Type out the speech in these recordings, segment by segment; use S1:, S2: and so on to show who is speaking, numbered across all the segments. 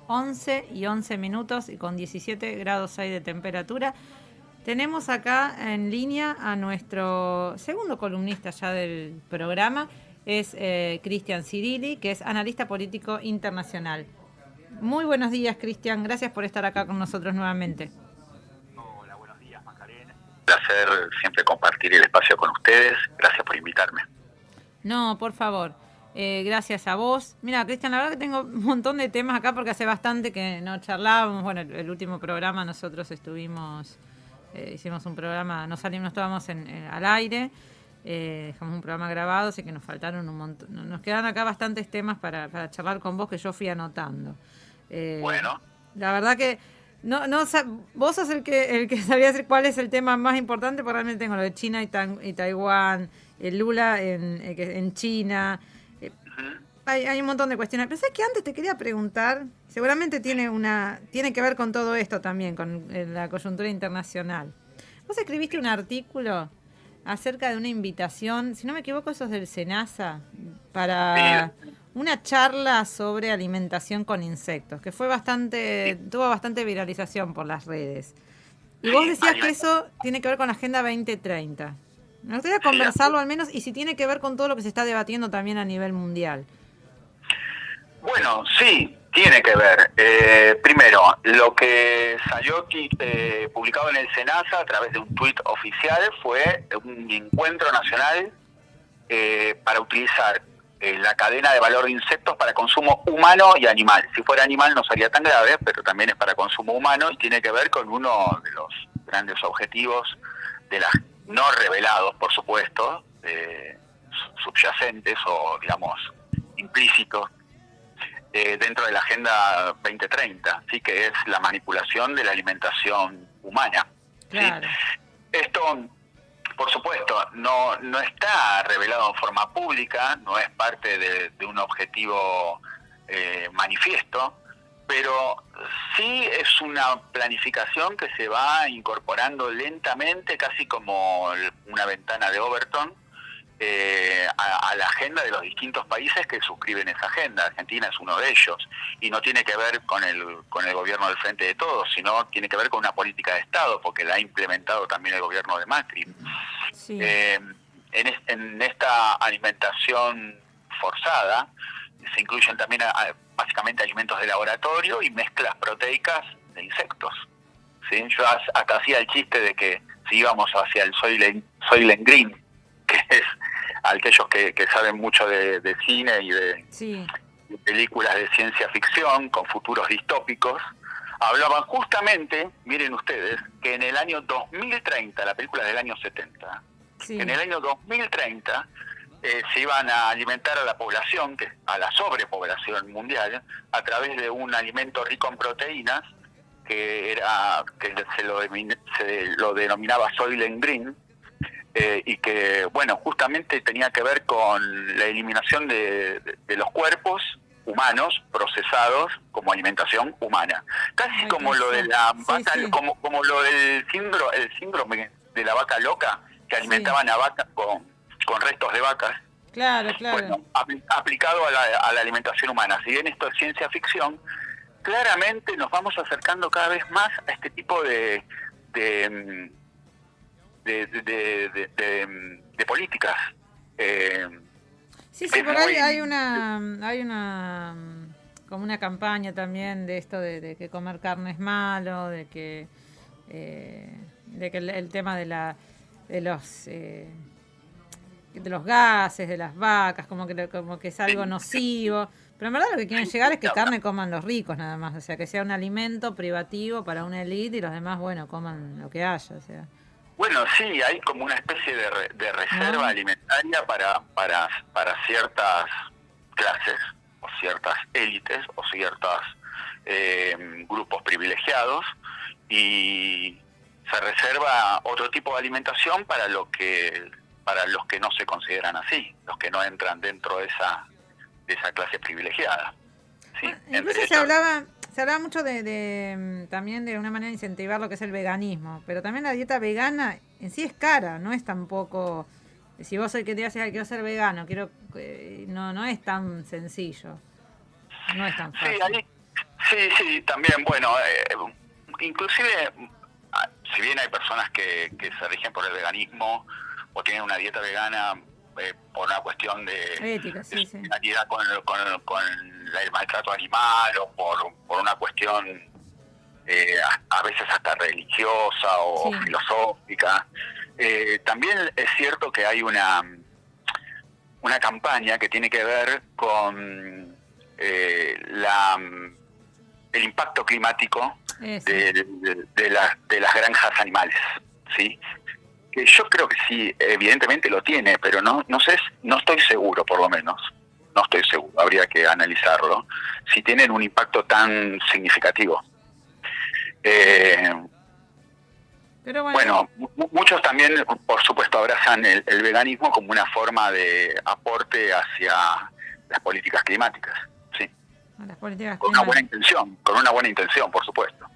S1: 11 y 11 minutos y con 17 grados hay de temperatura. Tenemos acá en línea a nuestro segundo columnista ya del programa, es Cristian Cirilli, que es analista político internacional. Muy buenos días, Cristian. Gracias por estar acá con nosotros nuevamente.
S2: Hola, buenos días, Macarena. Un placer siempre compartir el espacio con ustedes. Gracias por invitarme.
S1: No, por favor. Gracias a vos. Mira, Cristian, la verdad que tengo un montón de temas acá porque hace bastante que no charlábamos. Bueno, el último programa nosotros estuvimos, hicimos un programa, no estábamos al aire, dejamos un programa grabado, así que nos faltaron un montón. Nos quedan acá bastantes temas para charlar con vos que yo fui anotando.
S2: Bueno.
S1: La verdad que vos sos el que sabía decir cuál es el tema más importante, porque realmente tengo lo de China y Taiwán, el Lula en China. Hay un montón de cuestiones. Pero sabes que antes te quería preguntar, seguramente tiene que ver con todo esto también, con la coyuntura internacional. Vos escribiste un artículo acerca de una invitación, si no me equivoco, eso es del SENASA, para una charla sobre alimentación con insectos, que tuvo bastante viralización por las redes. Y vos decías que eso tiene que ver con la Agenda 2030. Me gustaría conversarlo al menos, y si tiene que ver con todo lo que se está debatiendo también a nivel mundial.
S2: Bueno, sí, tiene que ver. Primero, lo que salió publicado en el SENASA a través de un tuit oficial fue un encuentro nacional para utilizar la cadena de valor de insectos para consumo humano y animal. Si fuera animal no sería tan grave, pero también es para consumo humano y tiene que ver con uno de los grandes objetivos de las no revelados, por supuesto, subyacentes o, digamos, implícitos dentro de la Agenda 2030, ¿sí? Que es la manipulación de la alimentación humana.
S1: Claro.
S2: ¿Sí? Esto, por supuesto, no está revelado en forma pública, no es parte de un objetivo manifiesto, pero sí es una planificación que se va incorporando lentamente, casi como una ventana de Overton, a la agenda de los distintos países que suscriben esa agenda. Argentina es uno de ellos, y no tiene que ver con el gobierno del Frente de Todos, sino tiene que ver con una política de Estado, porque la ha implementado también el gobierno de Macri.
S1: Sí.
S2: En esta alimentación forzada se incluyen también básicamente alimentos de laboratorio y mezclas proteicas de insectos. ¿Sí? Yo hasta hacía el chiste de que si íbamos hacia el Soylent Green, que es aquellos que saben mucho de cine y de películas de ciencia ficción con futuros distópicos, hablaban justamente, miren ustedes, que en el año 2030, la película del año 70, en el año 2030 se iban a alimentar a la población, a la sobrepoblación mundial, a través de un alimento rico en proteínas, que se lo denominaba Soylent Green, y que, bueno, justamente tenía que ver con la eliminación de los cuerpos humanos procesados como alimentación humana. Casi como lo de la vaca, como lo del síndrome de la vaca loca, que alimentaban a vacas con restos de vacas.
S1: Claro.
S2: Bueno, aplicado a la alimentación humana. Si bien esto es ciencia ficción, claramente nos vamos acercando cada vez más a este tipo de políticas.
S1: Sí, por ahí hay una como una campaña también de esto de que comer carne es malo, de que el tema de los gases de las vacas, como que es algo nocivo. Pero en verdad lo que quieren llegar es que carne coman los ricos nada más, o sea, que sea un alimento privativo para una élite y los demás, bueno, coman lo que haya, o sea.
S2: Bueno, sí, hay como una especie de reserva alimentaria para ciertas clases o ciertas élites o ciertos grupos privilegiados, y se reserva otro tipo de alimentación para los que no se consideran así, los que no entran dentro de esa clase privilegiada. ¿Sí?
S1: Incluso se hablaba mucho también de una manera de incentivar lo que es el veganismo, pero también la dieta vegana en sí es cara, no es tampoco, si vos hoy que te dices quiero ser vegano, no es tan sencillo, no es tan fácil.
S2: Sí, también, bueno, inclusive, si bien hay personas que se rigen por el veganismo o tienen una dieta vegana por una cuestión de
S1: Ética, sí, sí.
S2: solidaridad con el maltrato animal o por una cuestión a veces hasta religiosa o
S1: Sí.
S2: filosófica, también es cierto que hay una campaña que tiene que ver con el impacto climático de las granjas animales, ¿sí? Que yo creo que sí, evidentemente lo tiene, pero no sé, no estoy seguro, por lo menos. No estoy seguro, habría que analizarlo, si tienen un impacto tan significativo.
S1: Pero
S2: bueno, muchos también, por supuesto, abrazan el veganismo como una forma de aporte hacia las políticas climáticas, sí.
S1: Las políticas
S2: con una buena intención, por supuesto.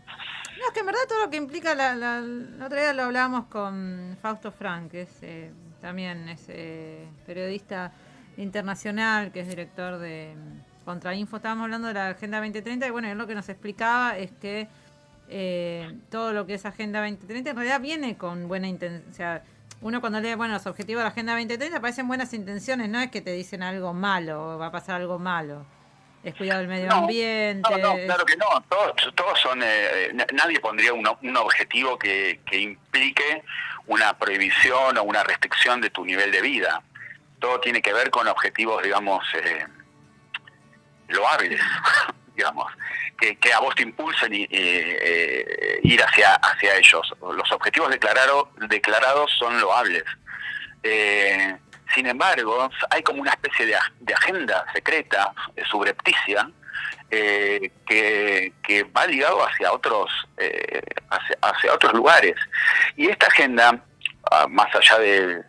S1: No, es que en verdad todo lo que implica, el otro día lo hablábamos con Fausto Frank, que es, también es periodista internacional, que es director de Contrainfo. Estábamos hablando de la Agenda 2030 y bueno, él lo que nos explicaba es que todo lo que es Agenda 2030 en realidad viene con buena intención. O sea, uno cuando lee los objetivos de la Agenda 2030 parecen buenas intenciones, no es que te dicen algo malo o va a pasar algo malo. Es cuidado del medio ambiente.
S2: No, claro que no. Todos son. Nadie pondría un objetivo que implique una prohibición o una restricción de tu nivel de vida. Todo tiene que ver con objetivos, digamos, loables, digamos, que a vos te impulsen ir hacia ellos. Los objetivos declarados son loables. Sin embargo, hay como una especie de agenda secreta, subrepticia, que va ligado hacia otros lugares. Y esta agenda, más allá de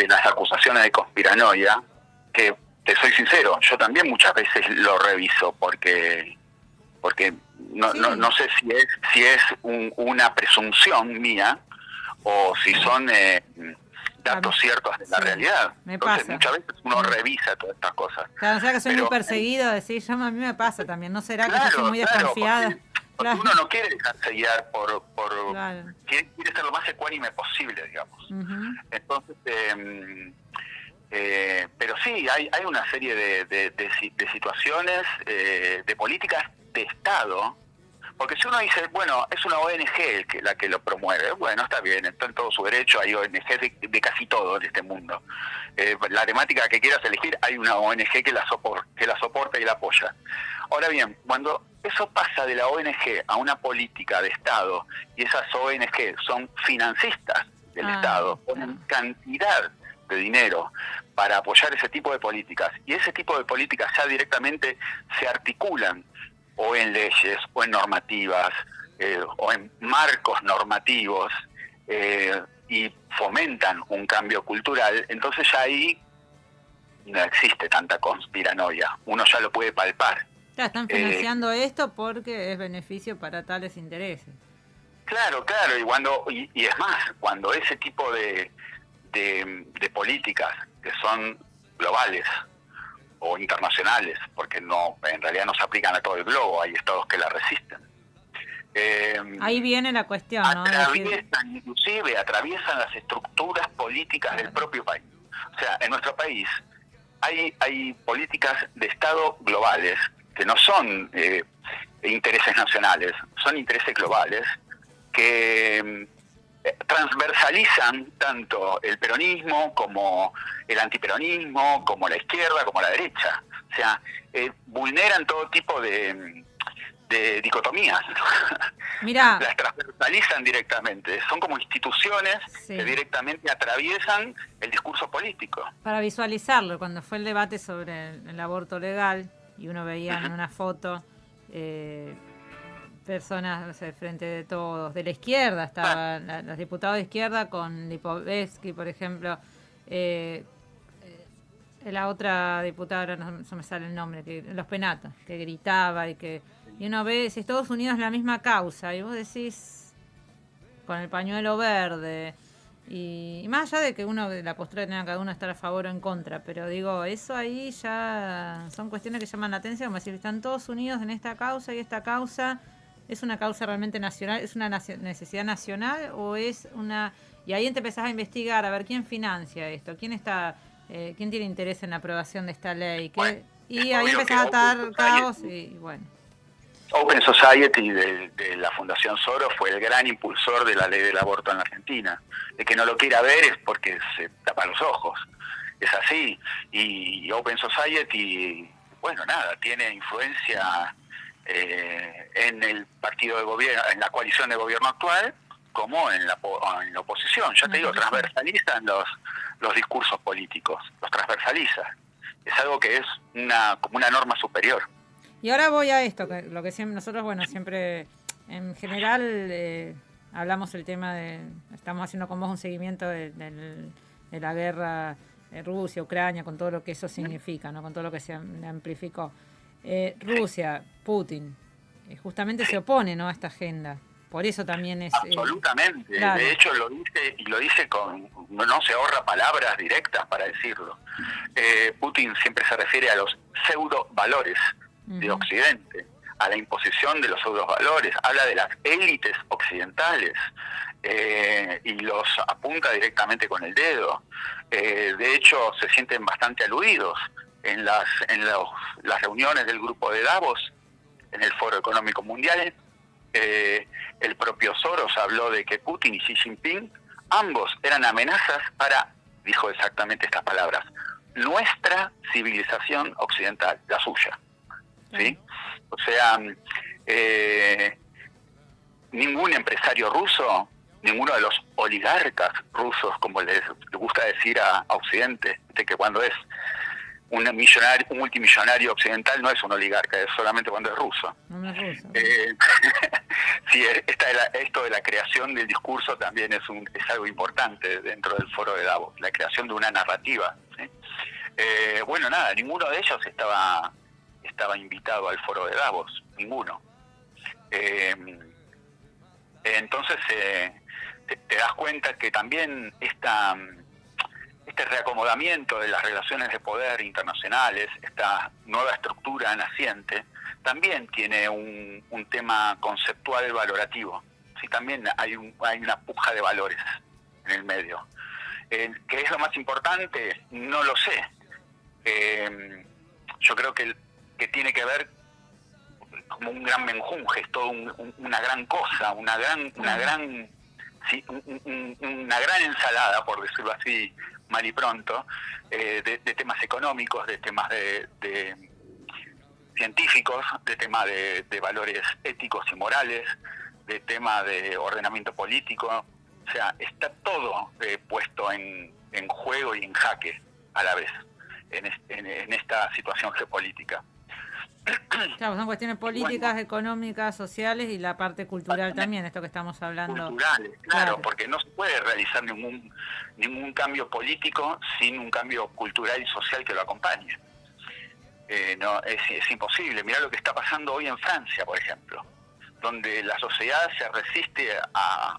S2: las acusaciones de conspiranoia, que te soy sincero, yo también muchas veces lo reviso porque no sé si es una presunción mía o si son datos ciertos de la realidad. Entonces muchas veces uno revisa todas estas cosas.
S1: Claro, o sea que soy muy perseguido, decir, a mí me pasa también, ¿no será que yo soy muy desconfiada?
S2: Porque uno no quiere dejarse guiar por quiere ser lo más ecuánime posible, digamos. Entonces, pero sí, hay una serie de situaciones, de políticas de Estado, porque si uno dice, bueno, es una ONG la que lo promueve, bueno, está bien, está en todo su derecho, hay ONG de casi todo en este mundo. La temática que quieras elegir, hay una ONG que la soporta y la apoya. Ahora bien, cuando eso pasa de la ONG a una política de Estado, y esas ONG son financistas del Estado, ponen cantidad de dinero para apoyar ese tipo de políticas, y ese tipo de políticas ya directamente se articulan o en leyes, o en normativas, o en marcos normativos, y fomentan un cambio cultural, entonces ya ahí no existe tanta conspiranoia, uno ya lo puede palpar.
S1: Ya están financiando esto porque es beneficio para tales intereses.
S2: Claro, y es más, cuando ese tipo de políticas que son globales o internacionales, porque en realidad no se aplican a todo el globo, hay estados que la resisten.
S1: Ahí viene la cuestión, ¿no?
S2: Atraviesan las estructuras políticas del propio país. O sea, en nuestro país hay políticas de Estado globales, que no son intereses nacionales, son intereses globales, que transversalizan tanto el peronismo como el antiperonismo, como la izquierda, como la derecha. O sea, vulneran todo tipo de dicotomías.
S1: Mirá.
S2: Las transversalizan directamente. Son como instituciones que directamente atraviesan el discurso político.
S1: Para visualizarlo, cuando fue el debate sobre el aborto legal y uno veía en una foto personas, no sé, frente de todos, de la izquierda estaban los diputados de izquierda con Lipovetsky, por ejemplo, la otra diputada, no me sale el nombre, los Penatas, que gritaba y uno ve, si Estados Unidos es la misma causa, y vos decís, con el pañuelo verde, Y más allá de que uno, de la postura tenga cada uno estar a favor o en contra, pero digo, eso ahí ya son cuestiones que llaman la atención, como decir, están todos unidos en esta causa y esta causa es una causa realmente nacional, es una necesidad nacional o es una... Y ahí te empezás a investigar a ver quién financia esto, quién está, quién tiene interés en la aprobación de esta ley,
S2: Bueno,
S1: y ahí empezás a atar caos y bueno.
S2: Open Society de la Fundación Soros fue el gran impulsor de la ley del aborto en la Argentina. El que no lo quiera ver es porque se tapa los ojos. Es así. Y Open Society, bueno, nada, tiene influencia en el partido de gobierno, en la coalición de gobierno actual, como en la oposición. Ya te digo, transversalizan los discursos políticos, los transversaliza. Es algo que es como una norma superior.
S1: Y ahora voy a esto, que lo que siempre, nosotros, bueno, siempre, en general, hablamos el tema estamos haciendo con vos un seguimiento de la guerra Rusia, Ucrania, con todo lo que eso significa, ¿no? Con todo lo que se amplificó. Rusia, Putin, justamente se opone, ¿no?, a esta agenda. Por eso también es...
S2: Absolutamente. Claro. De hecho, lo dice no se ahorra palabras directas para decirlo. Putin siempre se refiere a los pseudo valores de Occidente, a la imposición de los pseudovalores, habla de las élites occidentales y los apunta directamente con el dedo. De hecho, se sienten bastante aludidos en las reuniones del grupo de Davos, en el Foro Económico Mundial. El propio Soros habló de que Putin y Xi Jinping ambos eran amenazas para, dijo exactamente estas palabras, nuestra civilización occidental, la suya. ¿Sí? O sea, ningún empresario ruso, ninguno de los oligarcas rusos, como les gusta decir a Occidente, de que cuando es un multimillonario occidental no es un oligarca, es solamente cuando es ruso.
S1: No es ruso.
S2: Sí, esto de la creación del discurso también es algo importante dentro del Foro de Davos, la creación de una narrativa. ¿Sí? Bueno, nada, ninguno de ellos estaba invitado al Foro de Davos, ninguno. Entonces te das cuenta que también este reacomodamiento de las relaciones de poder internacionales, esta nueva estructura naciente, también tiene un tema conceptual valorativo. Sí, también hay una puja de valores en el medio. ¿Qué es lo más importante? No lo sé. Yo creo que tiene que ver como un gran menjunje, es todo una gran cosa, una gran ensalada, por decirlo así mal y pronto, de temas económicos, de temas de científicos, de temas de valores éticos y morales, de temas de ordenamiento político. O sea, está todo puesto en juego y en jaque a la vez en esta situación geopolítica.
S1: Claro, son cuestiones políticas, económicas, sociales y la parte cultural también, esto que estamos hablando.
S2: Culturales, claro, porque no se puede realizar ningún cambio político sin un cambio cultural y social que lo acompañe. No, es imposible. Mirá lo que está pasando hoy en Francia, por ejemplo, donde la sociedad se resiste a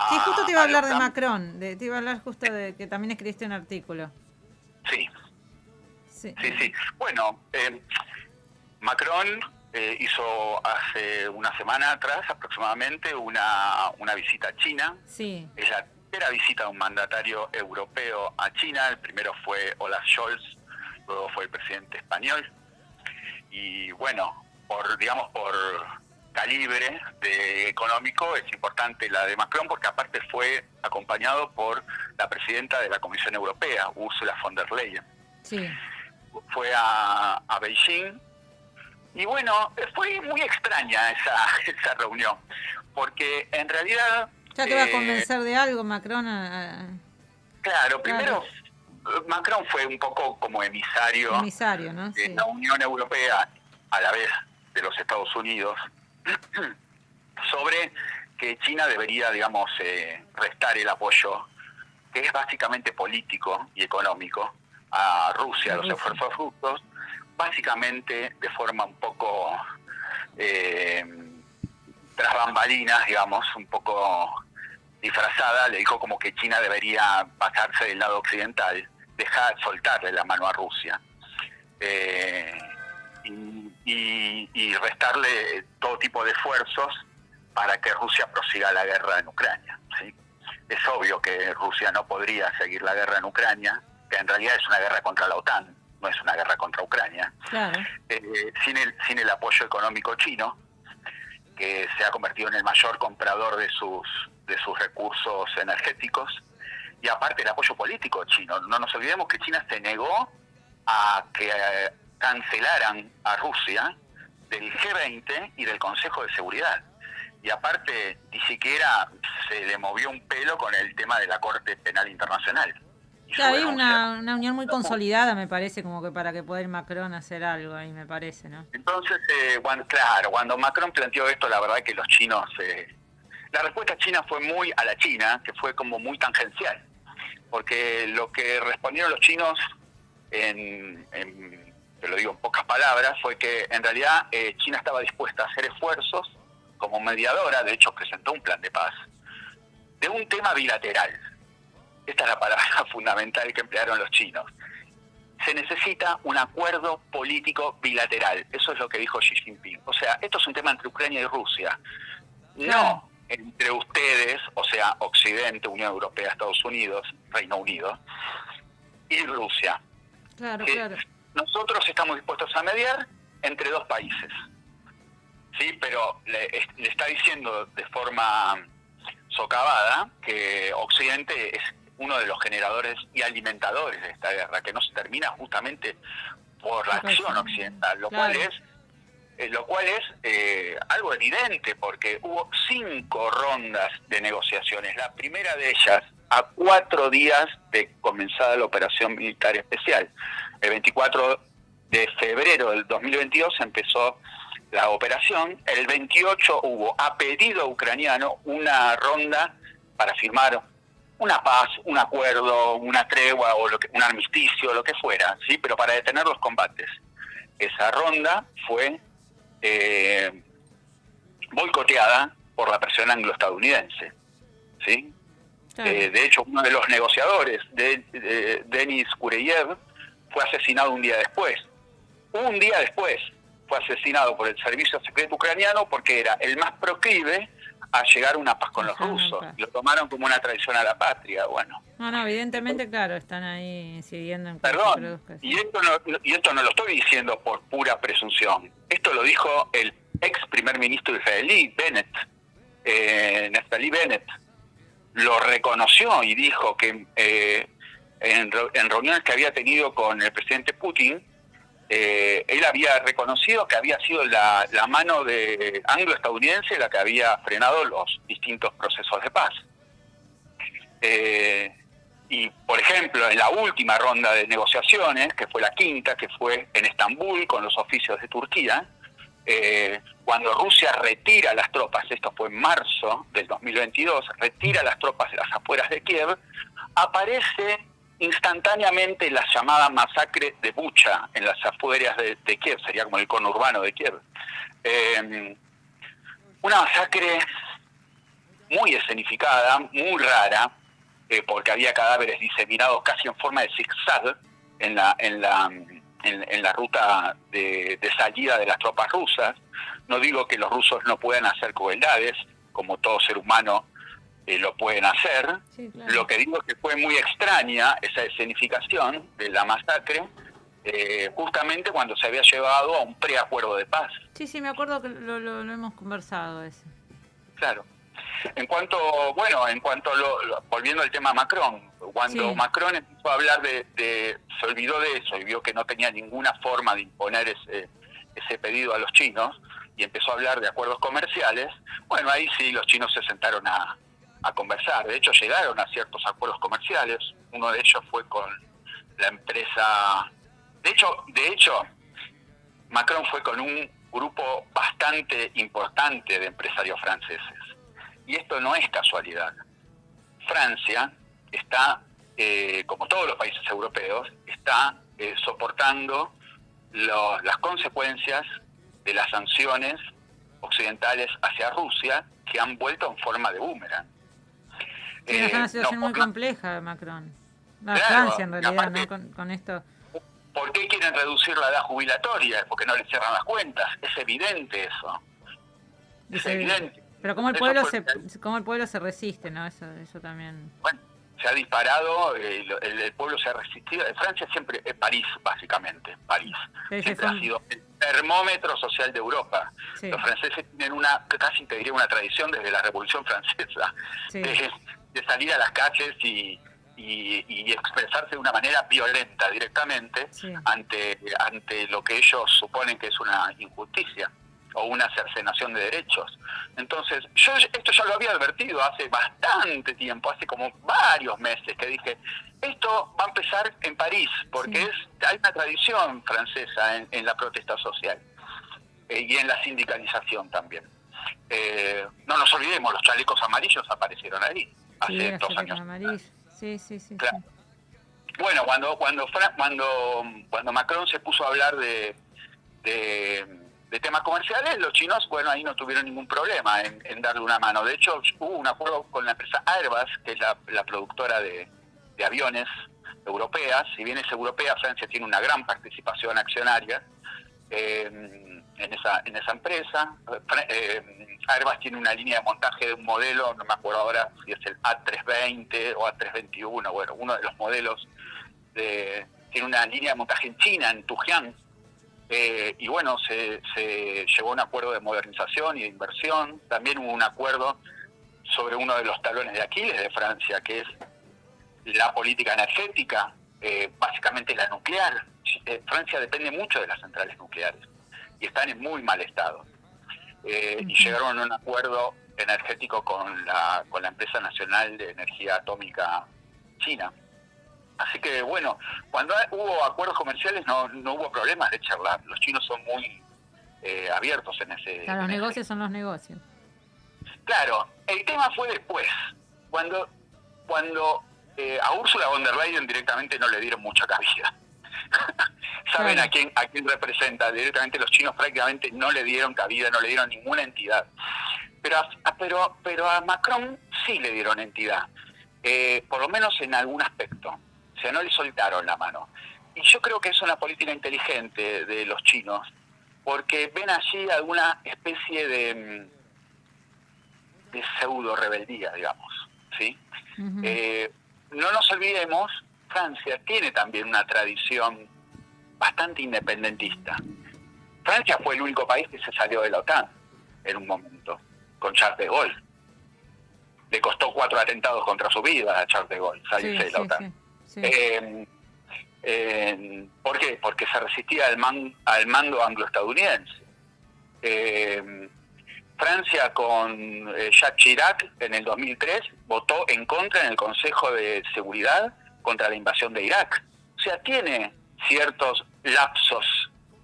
S1: sí, justo te iba a hablar de Macron, te iba a hablar justo de que también escribiste un artículo.
S2: Sí. Bueno, Macron hizo hace una semana atrás aproximadamente una visita a China.
S1: Sí.
S2: Es la primera visita de un mandatario europeo a China. El primero fue Olaf Scholz, luego fue el presidente español. Y bueno, por calibre económico es importante la de Macron, porque aparte fue acompañado por la presidenta de la Comisión Europea, Ursula von der Leyen.
S1: Sí.
S2: Fue a Beijing. Y bueno, fue muy extraña esa reunión, porque en realidad...
S1: ¿Ya te va a convencer de algo Macron?
S2: Claro, primero Macron fue un poco como emisario,
S1: ¿no?
S2: De la Unión Europea, a la vez de los Estados Unidos, sobre que China debería, restar el apoyo, que es básicamente político y económico, a Rusia, a los esfuerzos rusos, básicamente de forma un poco tras bambalinas, un poco disfrazada, le dijo como que China debería bajarse del lado occidental, soltarle la mano a Rusia, y restarle todo tipo de esfuerzos para que Rusia prosiga la guerra en Ucrania, ¿sí? Es obvio que Rusia no podría seguir la guerra en Ucrania, que en realidad es una guerra contra la OTAN, no es una guerra contra Ucrania,
S1: claro.
S2: sin el apoyo económico chino, que se ha convertido en el mayor comprador de sus recursos energéticos, y aparte el apoyo político chino. No nos olvidemos que China se negó a que cancelaran a Rusia del G20 y del Consejo de Seguridad. Y aparte, ni siquiera se le movió un pelo con el tema de la Corte Penal Internacional.
S1: Claro, hay una unión muy consolidada, me parece, como que para que pueda ir Macron a hacer algo ahí, me parece, ¿no?
S2: Entonces, cuando Macron planteó esto, la verdad que los chinos... la respuesta china fue muy a la China, que fue como muy tangencial. Porque lo que respondieron los chinos, te lo digo en pocas palabras, fue que en realidad China estaba dispuesta a hacer esfuerzos como mediadora, de hecho presentó un plan de paz, de un tema bilateral. Esta es la palabra fundamental que emplearon los chinos. Se necesita un acuerdo político bilateral. Eso es lo que dijo Xi Jinping. O sea, esto es un tema entre Ucrania y Rusia. No entre ustedes, o sea, Occidente, Unión Europea, Estados Unidos, Reino Unido y Rusia.
S1: Claro.
S2: Nosotros estamos dispuestos a mediar entre dos países. Sí, pero le está diciendo de forma socavada que Occidente es uno de los generadores y alimentadores de esta guerra, que no se termina justamente por la acción occidental, lo cual es algo evidente, porque hubo 5 rondas de negociaciones. La primera de ellas, a 4 días de comenzada la operación militar especial. El 24 de febrero del 2022 empezó la operación. El 28 hubo, a pedido ucraniano, una ronda para firmar una paz, un acuerdo, una tregua o un armisticio, lo que fuera, ¿sí? Pero para detener los combates. Esa ronda fue boicoteada por la presión anglo-estadounidense, ¿sí? Claro. De hecho, uno de los negociadores, Denis Kureyev, fue asesinado un día después. Un día después fue asesinado por el servicio secreto ucraniano porque era el más proclive a llegar a una paz con los rusos. Lo tomaron como una traición a la patria. Bueno.
S1: No, evidentemente, claro, están ahí incidiendo en...
S2: Perdón, y esto no lo estoy diciendo por pura presunción. Esto lo dijo el ex primer ministro israelí, Naftali Bennett. Lo reconoció y dijo que en reuniones que había tenido con el presidente Putin, él había reconocido que había sido la mano de anglo-estadounidense la que había frenado los distintos procesos de paz. Y, por ejemplo, en la última ronda de negociaciones, que fue la quinta, que fue en Estambul con los oficios de Turquía, cuando Rusia retira las tropas, esto fue en marzo del 2022, retira las tropas de las afueras de Kiev, aparece instantáneamente la llamada masacre de Bucha en las afueras de Kiev, sería como el conurbano de Kiev. Una masacre muy escenificada, muy rara, porque había cadáveres diseminados casi en forma de zigzag en la ruta de salida de las tropas rusas. No digo que los rusos no puedan hacer crueldades, como todo ser humano lo pueden hacer. Sí, claro. Lo que digo es que fue muy extraña esa escenificación de la masacre, justamente cuando se había llevado a un preacuerdo de paz.
S1: Sí, me acuerdo que lo hemos conversado ese.
S2: Claro. Volviendo al tema Macron, cuando Macron empezó a hablar se olvidó de eso y vio que no tenía ninguna forma de imponer ese pedido a los chinos y empezó a hablar de acuerdos comerciales, bueno, ahí sí los chinos se sentaron a conversar. De hecho, llegaron a ciertos acuerdos comerciales. Uno de ellos fue con la empresa... De hecho, Macron fue con un grupo bastante importante de empresarios franceses. Y esto no es casualidad. Francia está, como todos los países europeos, está soportando las consecuencias de las sanciones occidentales hacia Rusia, que han vuelto en forma de boomerang.
S1: Sí, es una situación muy compleja, Macron. Francia, en realidad, ¿no? Con esto.
S2: ¿Por qué quieren reducir la edad jubilatoria? Porque no les cierran las cuentas. Es evidente eso. Es evidente.
S1: Pero cómo el pueblo se resiste, ¿no? Eso también.
S2: Bueno, se ha disparado, el pueblo se ha resistido. Francia siempre es París, básicamente. París. Siempre ha sido el termómetro social de Europa. Sí. Los franceses tienen casi te diría una tradición desde la Revolución Francesa, sí, de salir a las calles y expresarse de una manera violenta directamente, sí, ante lo que ellos suponen que es una injusticia o una cercenación de derechos. Entonces, yo esto ya lo había advertido hace bastante tiempo, hace como varios meses, que dije, esto va a empezar en París, porque sí, hay una tradición francesa en la protesta social y en la sindicalización también. No nos olvidemos, los chalecos amarillos aparecieron ahí hace 2 años.
S1: Amarillos. Sí.
S2: Claro. Bueno, cuando Macron se puso a hablar de temas comerciales, los chinos, bueno, ahí no tuvieron ningún problema en darle una mano. De hecho, hubo un acuerdo con la empresa Airbus, que es la productora de aviones europeas. Si bien es europea, Francia tiene una gran participación accionaria en esa empresa. Airbus tiene una línea de montaje de un modelo, no me acuerdo ahora si es el A320 o A321, bueno, uno de los modelos tiene una línea de montaje en China, en Tujiang, y bueno, se llegó a un acuerdo de modernización y de inversión. También hubo un acuerdo sobre uno de los talones de Aquiles de Francia, que es la política energética, básicamente la nuclear. Francia depende mucho de las centrales nucleares y están en muy mal estado. Y llegaron a un acuerdo energético con la empresa nacional de energía atómica china. Así que bueno, cuando hubo acuerdos comerciales no hubo problemas de charlar. Los chinos son muy abiertos en ese...
S1: Claro, los negocios son los negocios.
S2: Claro, el tema fue después, cuando a Ursula von der Leyen directamente no le dieron mucha cabida. Saben a quién representa. Directamente los chinos prácticamente no le dieron cabida, no le dieron ninguna entidad. Pero a Macron sí le dieron entidad, por lo menos en algún aspecto. O sea, no le soltaron la mano. Y yo creo que es una política inteligente de los chinos, porque ven allí alguna especie de pseudo rebeldía, digamos, ¿sí? Uh-huh. No nos olvidemos, Francia tiene también una tradición bastante independentista. Francia fue el único país que se salió de la OTAN en un momento, con Charles de Gaulle. Le costó 4 atentados contra su vida a Charles de Gaulle salirse de la OTAN. Sí. ¿Por qué? Porque se resistía al mando anglo-estadounidense. Francia con Jacques Chirac en el 2003 votó en contra en el Consejo de Seguridad contra la invasión de Irak. O sea, tiene ciertos lapsos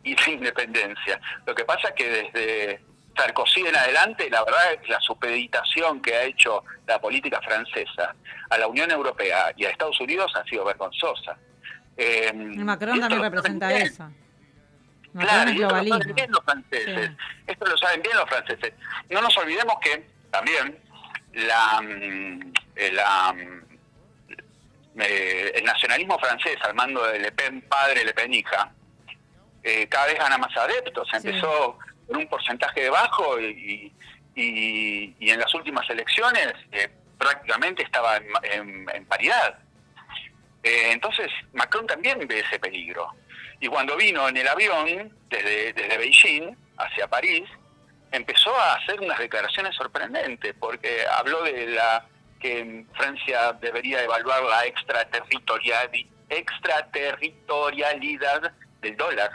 S2: de independencia. Lo que pasa es que desde Sarkozy en adelante, la verdad es que la supeditación que ha hecho la política francesa a la Unión Europea y a Estados Unidos ha sido vergonzosa.
S1: Macron también representa eso.
S2: Claro, y esto lo saben bien los franceses. Sí. Esto lo saben bien los franceses. No nos olvidemos que también el nacionalismo francés, al mando de Le Pen padre, Le Pen hija, cada vez gana más adeptos. Empezó con un porcentaje bajo y en las últimas elecciones prácticamente estaba en paridad. Entonces Macron también ve ese peligro. Y cuando vino en el avión desde Beijing hacia París, empezó a hacer unas declaraciones sorprendentes, porque habló de que Francia debería evaluar la extraterritorialidad del dólar.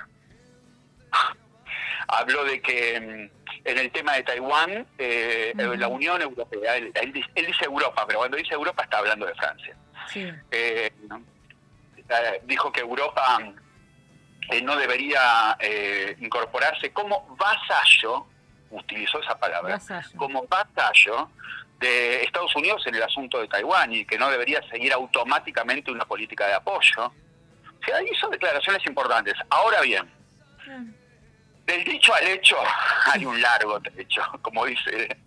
S2: Habló de que en el tema de Taiwán, la Unión Europea, él dice Europa, pero cuando dice Europa está hablando de Francia. Sí. Dijo que Europa no debería incorporarse como vasallo, utilizó esa palabra, como vasallo de Estados Unidos en el asunto de Taiwán, y que no debería seguir automáticamente una política de apoyo. O sea, hizo declaraciones importantes. Ahora bien, del dicho al hecho hay un largo trecho, como dice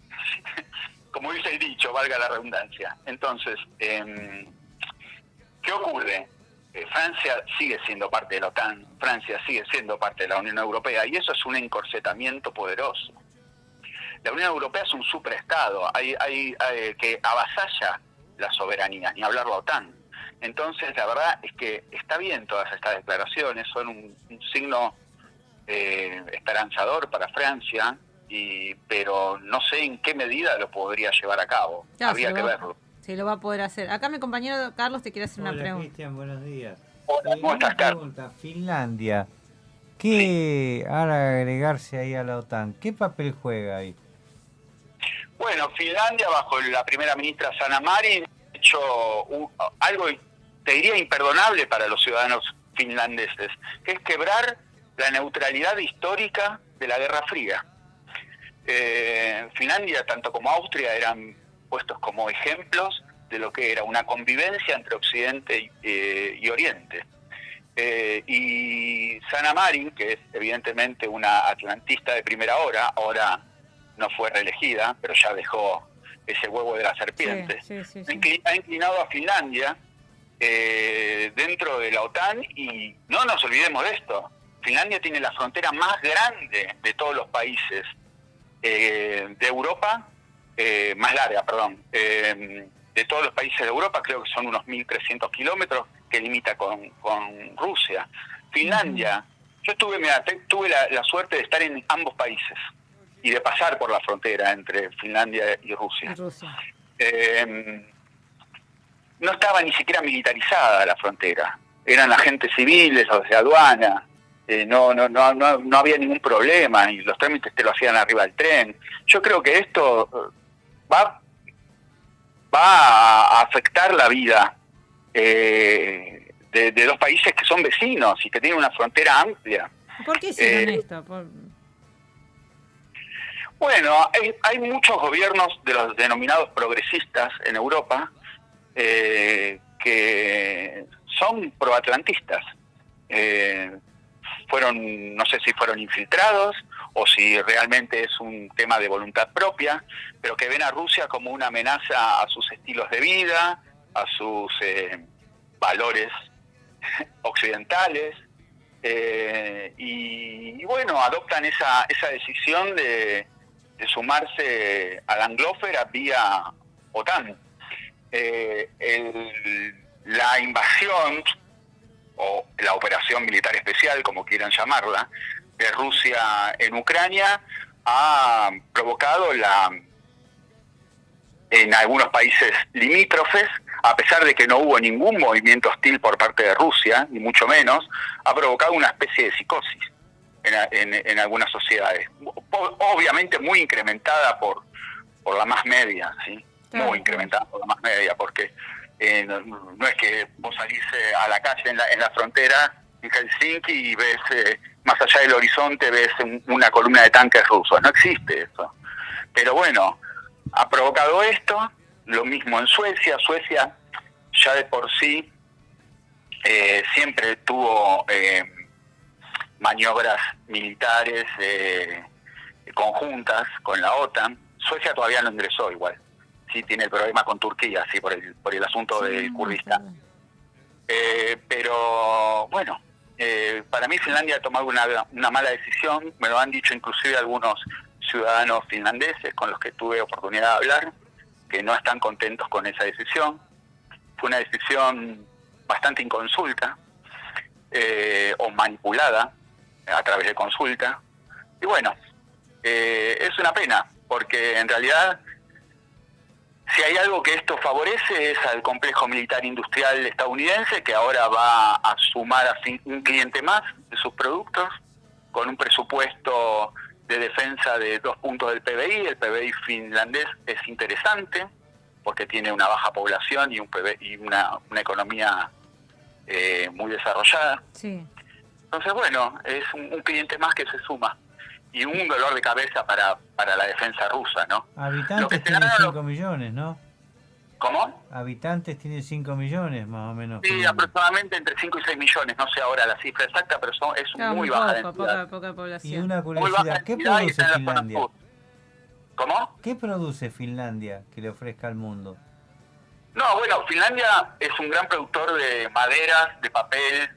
S2: como dice el dicho, valga la redundancia. Entonces, ¿qué ocurre? Francia sigue siendo parte de la OTAN, Francia sigue siendo parte de la Unión Europea, y eso es un encorsetamiento poderoso. La Unión Europea es un superestado, hay que avasalla la soberanía, ni hablar la OTAN. Entonces, la verdad es que está bien todas estas declaraciones, son un signo esperanzador para Francia, pero no sé en qué medida lo podría llevar a cabo.
S1: Claro,
S2: Habría que verlo.
S1: Sí, lo va a poder hacer. Acá mi compañero Carlos te quiere hacer una pregunta.
S3: Cristian, buenos días.
S2: Hola, ¿cómo estás, Carlos?
S3: Finlandia, ¿qué ahora agregarse ahí a la OTAN? ¿Qué papel juega ahí?
S2: Bueno, Finlandia, bajo la primera ministra Sanna Marin, ha hecho algo, te diría, imperdonable para los ciudadanos finlandeses, que es quebrar la neutralidad histórica de la Guerra Fría. Finlandia, tanto como Austria, eran puestos como ejemplos de lo que era una convivencia entre Occidente y Oriente. Y Sanna Marin, que es evidentemente una atlantista de primera hora, ahora no fue reelegida, pero ya dejó ese huevo de la serpiente,
S1: Sí.
S2: Ha inclinado a Finlandia dentro de la OTAN, y no nos olvidemos de esto. Finlandia tiene la frontera más grande de todos los países de Europa, más larga, perdón, de todos los países de Europa, creo que son unos 1.300 kilómetros, que limita con Rusia. Finlandia, yo tuve la suerte de estar en ambos países y de pasar por la frontera entre Finlandia y Rusia. No estaba ni siquiera militarizada la frontera, eran agentes civiles, los de aduana, no había ningún problema, y los trámites te lo hacían arriba del tren. Yo creo que esto va a afectar la vida de dos países que son vecinos y que tienen una frontera amplia.
S1: ¿Por qué hicieron esto?
S2: Bueno, hay muchos gobiernos de los denominados progresistas en Europa que son proatlantistas. No sé si fueron infiltrados o si realmente es un tema de voluntad propia, pero que ven a Rusia como una amenaza a sus estilos de vida, a sus valores occidentales, y bueno, adoptan esa decisión de sumarse a la anglófera vía OTAN. La invasión o la operación militar especial, como quieran llamarla, de Rusia en Ucrania ha provocado en algunos países limítrofes, a pesar de que no hubo ningún movimiento hostil por parte de Rusia, ni mucho menos, ha provocado una especie de psicosis en algunas sociedades, obviamente muy incrementada por la más media, ¿sí? Muy incrementada por la más media, porque no es que vos salís a la calle en la frontera en Helsinki y ves más allá del horizonte ves una columna de tanques rusos, no existe eso. Pero bueno, ha provocado esto, lo mismo en Suecia. Suecia ya de por sí siempre tuvo maniobras militares conjuntas con la OTAN. Suecia todavía no ingresó igual. Sí tiene el problema con Turquía, sí, por el asunto del Kurdistán. Pero bueno, para mí Finlandia ha tomado una mala decisión, me lo han dicho inclusive algunos ciudadanos finlandeses con los que tuve oportunidad de hablar, que no están contentos con esa decisión. Fue una decisión bastante inconsulta o manipulada a través de consulta. Y bueno, es una pena, porque en realidad si hay algo que esto favorece es al complejo militar industrial estadounidense, que ahora va a sumar a un cliente más de sus productos, con un presupuesto de defensa de 2 puntos del PBI. El PBI finlandés es interesante, porque tiene una baja población y una economía muy desarrollada.
S1: Sí.
S2: Entonces, bueno, es un cliente más que se suma. Y un dolor de cabeza para la defensa rusa, ¿no?
S3: Habitantes tiene 5 millones, ¿no?
S2: ¿Cómo?
S3: Habitantes tiene 5 millones, más o menos.
S2: Sí, aproximadamente entre 5 y 6 millones, no sé ahora la cifra exacta, pero es muy baja densidad.
S1: Poca población.
S3: Y una curiosidad, ¿qué produce Finlandia?
S2: ¿Cómo?
S3: ¿Qué produce Finlandia que le ofrezca al mundo?
S2: No, bueno, Finlandia es un gran productor de maderas, de papel.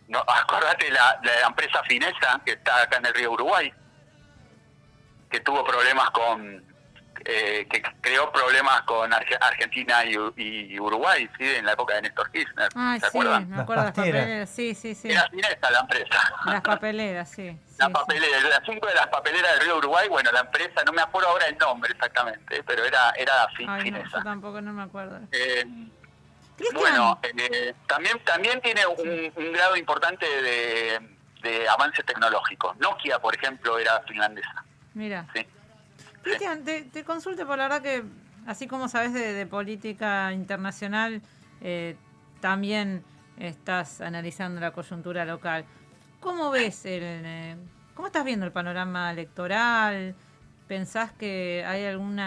S2: No, acordate la empresa finesa que está acá en el río Uruguay, que tuvo problemas que creó problemas con Argentina y Uruguay, ¿sí? En la época de Néstor Kirchner.
S1: Ay,
S2: ¿Se
S1: sí,
S2: acuerdan?
S1: me acuerdo de las
S3: pasteras.
S1: papeleras, sí.
S2: Era finesa la empresa.
S1: Las papeleras, sí.
S2: La papelera, el asunto de las papeleras del río Uruguay, bueno, la empresa, no me acuerdo ahora el nombre exactamente, pero era
S1: Ay, no,
S2: finesa.
S1: yo tampoco no me acuerdo. Cristian.
S2: Bueno, también tiene un grado importante de avance tecnológico. Nokia, por ejemplo, era finlandesa.
S1: Mira.
S2: ¿Sí?
S1: Cristian, te consulto, por la verdad que así como sabes de política internacional, también estás analizando la coyuntura local. ¿Cómo ves cómo estás viendo el panorama electoral? ¿Pensás que hay algún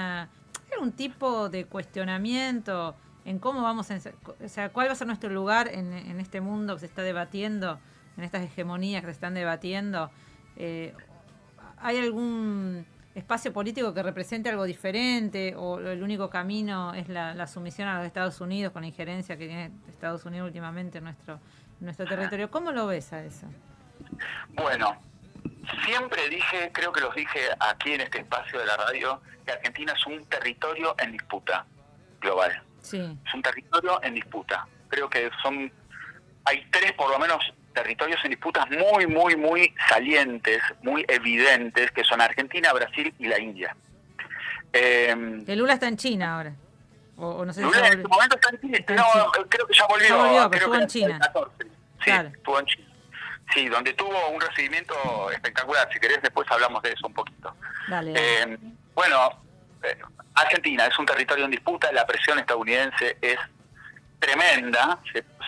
S1: tipo de cuestionamiento en cómo vamos o sea, cuál va a ser nuestro lugar en este mundo que se está debatiendo, en estas hegemonías que se están debatiendo? ¿Hay algún espacio político que represente algo diferente o el único camino es la sumisión a los Estados Unidos con la injerencia que tiene Estados Unidos últimamente en nuestro territorio? ¿Cómo lo ves a eso?
S2: Bueno, siempre dije, creo que los dije aquí en este espacio de la radio, que Argentina es un territorio en disputa global.
S1: Sí.
S2: Es un territorio en disputa. Creo que hay 3 por lo menos territorios en disputas muy salientes, muy evidentes, que son Argentina, Brasil y la India.
S1: El Lula está en China ahora. O no sé
S2: Lula en este momento está en China. Creo que ya volvió.
S1: Ya volvió, pero
S2: creo
S1: estuvo
S2: que
S1: en China.
S2: 14. Sí,
S1: Claro.
S2: estuvo en China. Sí, donde tuvo un recibimiento espectacular. Si querés, después hablamos de eso un poquito.
S1: Dale.
S2: Bueno, Argentina es un territorio en disputa. La presión estadounidense es tremenda,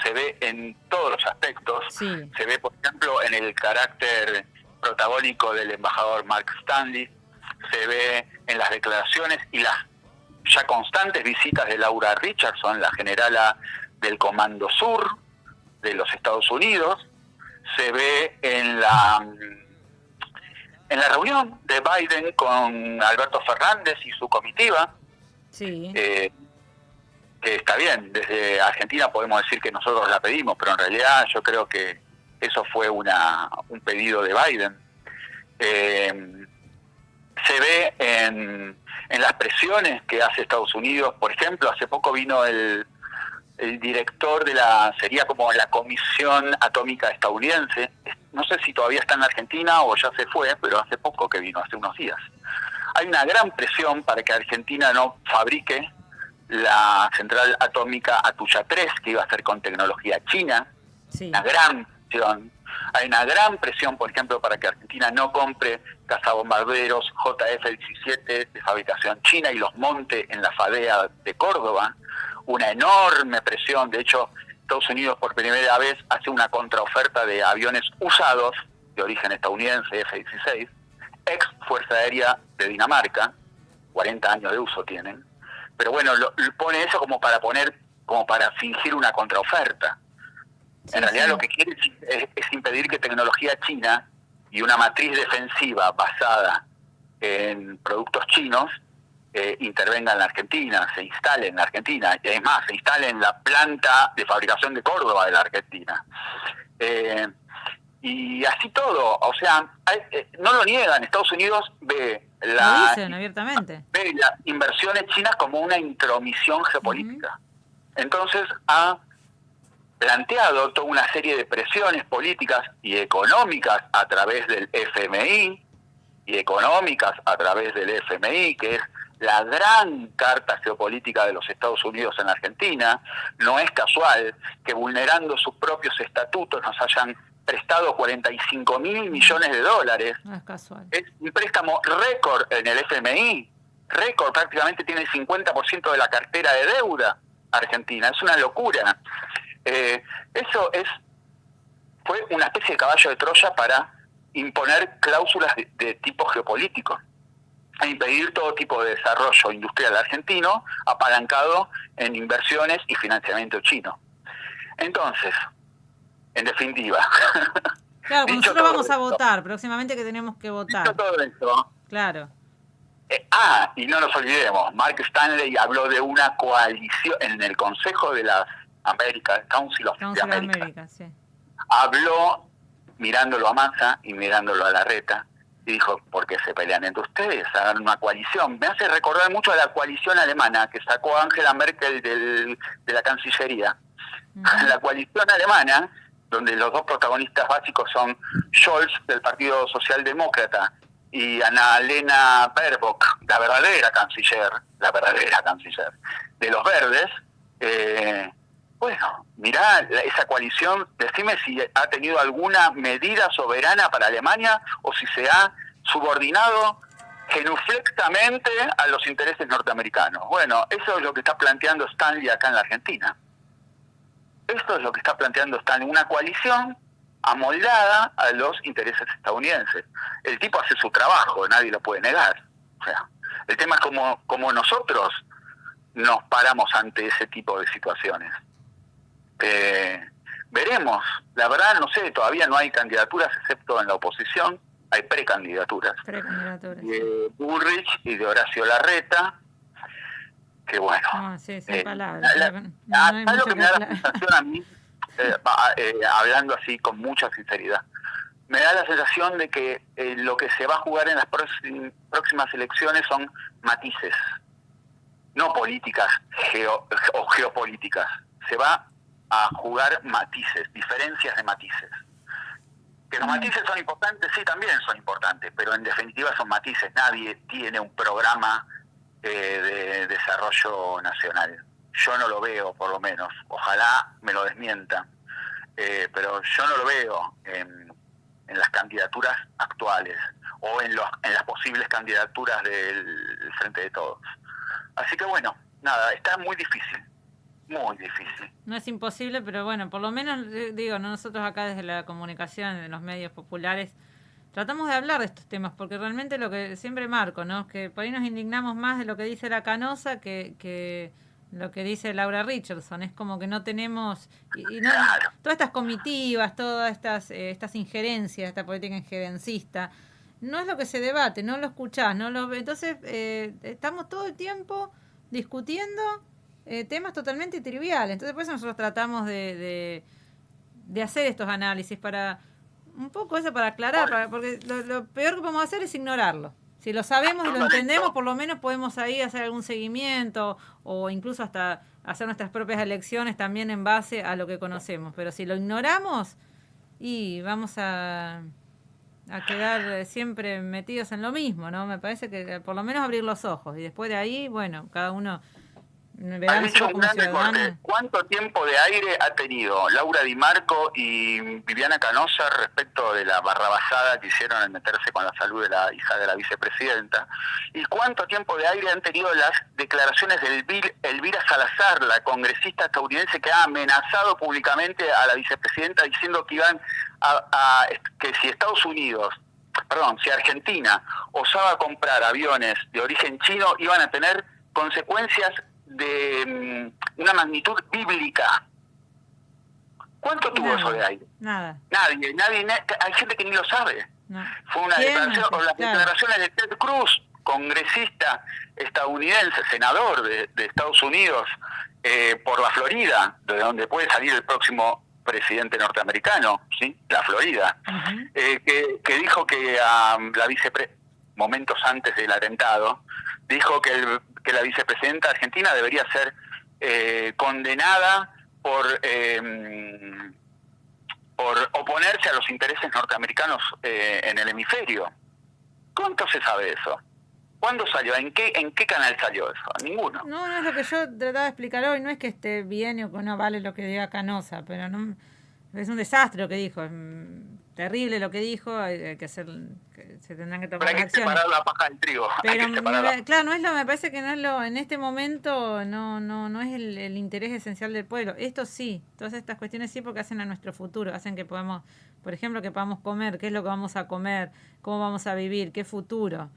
S2: se ve en todos los aspectos.
S1: Sí.
S2: Se ve, por ejemplo, en el carácter protagónico del embajador Mark Stanley, se ve en las declaraciones y las ya constantes visitas de Laura Richardson, la generala del Comando Sur de los Estados Unidos, se ve en la reunión de Biden con Alberto Fernández y su comitiva.
S1: Sí.
S2: Que está bien, desde Argentina podemos decir que nosotros la pedimos, pero en realidad yo creo que eso fue un pedido de Biden. Se ve en las presiones que hace Estados Unidos. Por ejemplo, hace poco vino el director sería como la Comisión Atómica Estadounidense. No sé si todavía está en Argentina o ya se fue, pero hace poco que vino, hace unos días. Hay una gran presión para que Argentina no fabrique la central atómica Atucha 3, que iba a ser con tecnología china.
S1: Sí.
S2: Una gran presión. Hay una gran presión, por ejemplo, para que Argentina no compre cazabombarderos JF-17 de fabricación china y los monte en la FADEA de Córdoba. Una enorme presión. De hecho, Estados Unidos por primera vez hace una contraoferta de aviones usados de origen estadounidense, F-16, ex Fuerza Aérea de Dinamarca, 40 años de uso tienen. Pero bueno, lo pone eso como para fingir una contraoferta.
S1: Sí,
S2: en realidad
S1: sí.
S2: Lo que quiere es impedir que tecnología china y una matriz defensiva basada en productos chinos intervenga en la Argentina, se instale en la Argentina, y es más, se instale en la planta de fabricación de Córdoba de la Argentina. Y así todo, o sea, no lo niegan, Estados Unidos ve
S1: Lo dicen abiertamente.
S2: ve las inversiones chinas como una intromisión geopolítica. Entonces ha planteado toda una serie de presiones políticas y económicas a través del FMI, que es la gran carta geopolítica de los Estados Unidos en Argentina. No es casual que vulnerando sus propios estatutos nos hayan prestado 45.000 millones de dólares.
S1: No es casual.
S2: Es un préstamo récord en el FMI, récord, prácticamente tiene el 50% de la cartera de deuda argentina. Es una locura. Fue una especie de caballo de Troya para imponer cláusulas de tipo geopolítico e impedir todo tipo de desarrollo industrial argentino apalancado en inversiones y financiamiento chino. Entonces, en definitiva,
S1: Claro,
S2: dicho
S1: nosotros vamos a
S2: esto,
S1: votar próximamente, que tenemos que votar.
S2: dicho todo esto,
S1: Claro.
S2: Y no nos olvidemos, Mark Stanley habló de una coalición en el Consejo de las Américas, Council of America.
S1: Sí.
S2: Habló mirándolo a Massa y mirándolo a Larreta y dijo, ¿por qué se pelean entre ustedes? Hagan una coalición. Me hace recordar mucho a la coalición alemana que sacó Angela Merkel de la Cancillería. La coalición alemana, donde los dos protagonistas básicos son Scholz del Partido Socialdemócrata y Annalena Baerbock, la verdadera canciller de los Verdes. Bueno, mirá esa coalición, decime si ha tenido alguna medida soberana para Alemania o si se ha subordinado genuflectamente a los intereses norteamericanos. Bueno, eso es lo que está planteando Stanley acá en la Argentina. Esto es lo que está planteando Stanley, una coalición amoldada a los intereses estadounidenses. El tipo hace su trabajo, nadie lo puede negar. O sea, el tema es cómo nosotros nos paramos ante ese tipo de situaciones. Veremos, la verdad no sé, todavía no hay candidaturas excepto en la oposición, hay precandidaturas. De Bullrich y de Horacio Larreta, que bueno.
S1: Sí, sin palabras.
S2: ¿Sabes lo que me da la sensación a mí, hablando así con mucha sinceridad? Me da la sensación de que lo que se va a jugar en las próximas elecciones son matices, no políticas o geopolíticas. Se va a jugar matices, diferencias de matices. Que los matices son importantes, sí, también son importantes, pero en definitiva son matices. Nadie tiene un programa de desarrollo nacional. Yo no lo veo, por lo menos. Ojalá me lo desmientan. Pero yo no lo veo en las candidaturas actuales o en las posibles candidaturas del Frente de Todos. Así que bueno, nada, está muy difícil. Muy difícil.
S1: No es imposible, pero bueno, por lo menos, digo, nosotros acá desde la comunicación, en los medios populares, tratamos de hablar de estos temas, porque realmente lo que siempre marco, ¿no? Que por ahí nos indignamos más de lo que dice la Canosa que lo que dice Laura Richardson. Es como que no tenemos... Y no, todas estas comitivas, todas estas injerencias, esta política injerencista, no es lo que se debate, no lo escuchás, no lo... Entonces, estamos todo el tiempo discutiendo temas totalmente triviales. Entonces por eso nosotros tratamos de hacer estos análisis para un poco eso, para aclarar, porque lo peor que podemos hacer es ignorarlo. Si lo sabemos y lo entendemos, por lo menos podemos ahí hacer algún seguimiento o incluso hasta hacer nuestras propias elecciones también en base a lo que conocemos. Pero si lo ignoramos, y vamos a quedar siempre metidos en lo mismo, ¿no? Me parece que por lo menos abrir los ojos y después de ahí, bueno, cada uno...
S2: ¿Cuánto tiempo de aire ha tenido Laura Di Marco y Viviana Canosa respecto de la barrabasada que hicieron al meterse con la salud de la hija de la vicepresidenta? ¿Y cuánto tiempo de aire han tenido las declaraciones de Elvira Salazar, la congresista estadounidense que ha amenazado públicamente a la vicepresidenta diciendo que iban que si Argentina osaba comprar aviones de origen chino iban a tener consecuencias de una magnitud bíblica? ¿Cuánto tuvo eso de aire?
S1: Nada.
S2: Nadie, hay gente que ni lo sabe.
S1: No.
S2: Fue una declaración, o las declaraciones de Ted Cruz, congresista estadounidense, senador de Estados Unidos, por la Florida, de donde puede salir el próximo presidente norteamericano, ¿sí? La Florida, que dijo que la momentos antes del atentado, dijo que la vicepresidenta argentina debería ser condenada por oponerse a los intereses norteamericanos en el hemisferio. ¿Cuánto se sabe eso? ¿Cuándo salió? ¿En qué canal salió eso? Ninguno.
S1: No es lo que yo trataba de explicar hoy. No es que esté bien o que no vale lo que diga Canosa, pero no es un desastre lo que dijo. Es terrible lo que dijo. Hay que hacer, que se tendrán que tomar acciones.
S2: Pero hay que separar la paja del trigo.
S1: Pero claro, me parece que no es en este momento no es el interés esencial del pueblo. Esto sí, todas estas cuestiones sí, porque hacen a nuestro futuro, hacen que podamos, por ejemplo, que podamos comer, qué es lo que vamos a comer, cómo vamos a vivir, qué futuro.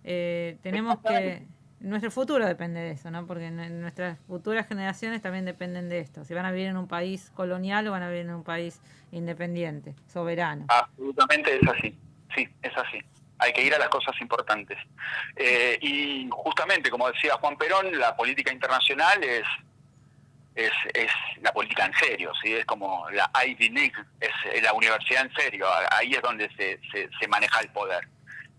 S1: Tenemos que... Nuestro futuro depende de eso, ¿no? Porque nuestras futuras generaciones también dependen de esto. Si van a vivir en un país colonial o van a vivir en un país independiente, soberano.
S2: Absolutamente es así. Sí, es así. hay que ir a las cosas importantes. Y justamente, como decía Juan Perón, la política internacional es la política en serio, ¿sí? Es como la Ivy League, es la universidad en serio, ahí es donde se maneja el poder.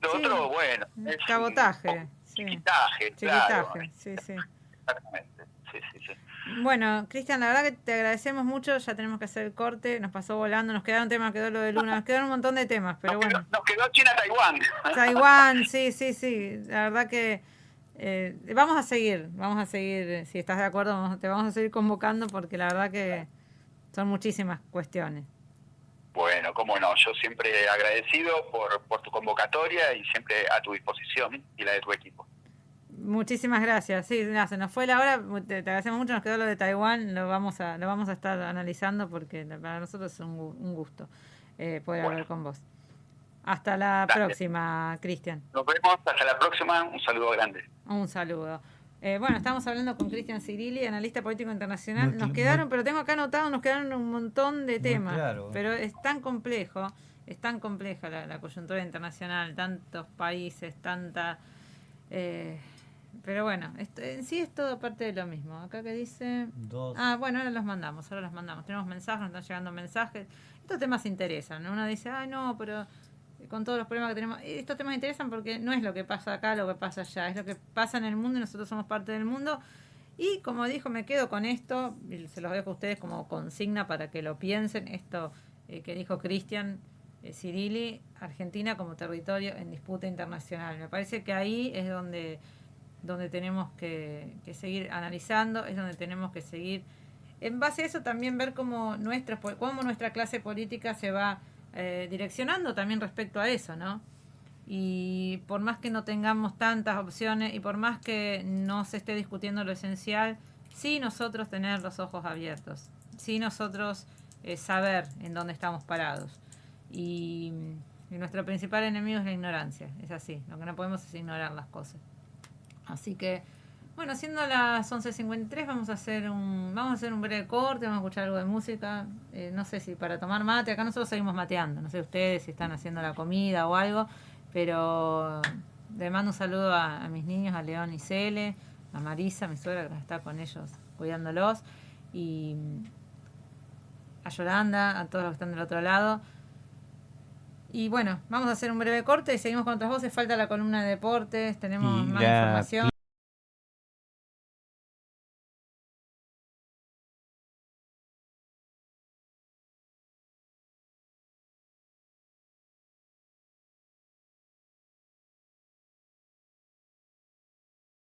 S2: Lo
S1: Sí,
S2: otro, bueno, es
S1: cabotaje, sí.
S2: chiquitaje, claro.
S1: Sí.
S2: Exactamente, sí.
S1: Bueno, Cristian, la verdad que te agradecemos mucho, ya tenemos que hacer el corte, nos pasó volando, nos quedaron temas, quedó lo de Luna, nos quedaron un montón de temas, pero bueno.
S2: Nos quedó China-Taiwán.
S1: Taiwán, sí, la verdad que vamos a seguir, si estás de acuerdo, te vamos a seguir convocando porque la verdad que son muchísimas cuestiones.
S2: Bueno, cómo no, yo siempre agradecido por tu convocatoria y siempre a tu disposición y la de tu equipo.
S1: Muchísimas gracias. Sí, se nos fue la hora, te agradecemos mucho, nos quedó lo de Taiwán, lo vamos a estar analizando porque para nosotros es un gusto poder hablar con vos. Hasta la próxima, Cristian.
S2: Nos vemos, hasta la próxima, un saludo grande.
S1: Un saludo. Bueno, estamos hablando con Cristian Cirilli, analista político internacional. Nos quedaron, pero tengo acá anotado, nos quedaron un montón de temas. Claro. Pero es tan compleja la coyuntura internacional, tantos países, tanta... pero bueno, en sí es todo parte de lo mismo. Acá que dice... bueno, ahora los mandamos. Tenemos mensajes, nos están llegando mensajes. Estos temas interesan, ¿no? Uno dice, no, pero... con todos los problemas que tenemos, estos temas interesan porque no es lo que pasa acá, lo que pasa allá, es lo que pasa en el mundo y nosotros somos parte del mundo. Y como dijo, me quedo con esto, y se los dejo a ustedes como consigna para que lo piensen, esto que dijo Cristian Cirilli, Argentina como territorio en disputa internacional. Me parece que ahí es donde tenemos que seguir analizando, es donde tenemos que seguir, en base a eso también ver cómo nuestra clase política se va direccionando también respecto a eso, ¿no? Y por más que no tengamos tantas opciones y por más que no se esté discutiendo lo esencial, sí nosotros tener los ojos abiertos, sí nosotros saber en dónde estamos parados. Y nuestro principal enemigo es la ignorancia, es así, lo que no podemos es ignorar las cosas. Así que, bueno, siendo las 11:53 vamos a hacer un breve corte, vamos a escuchar algo de música, no sé si para tomar mate, acá nosotros seguimos mateando, no sé ustedes si están haciendo la comida o algo, pero le mando un saludo a mis niños, a León y Cele, a Marisa, mi suegra que está con ellos cuidándolos, y a Yolanda, a todos los que están del otro lado. Y bueno, vamos a hacer un breve corte y seguimos con otras voces, falta la columna de deportes, tenemos más información.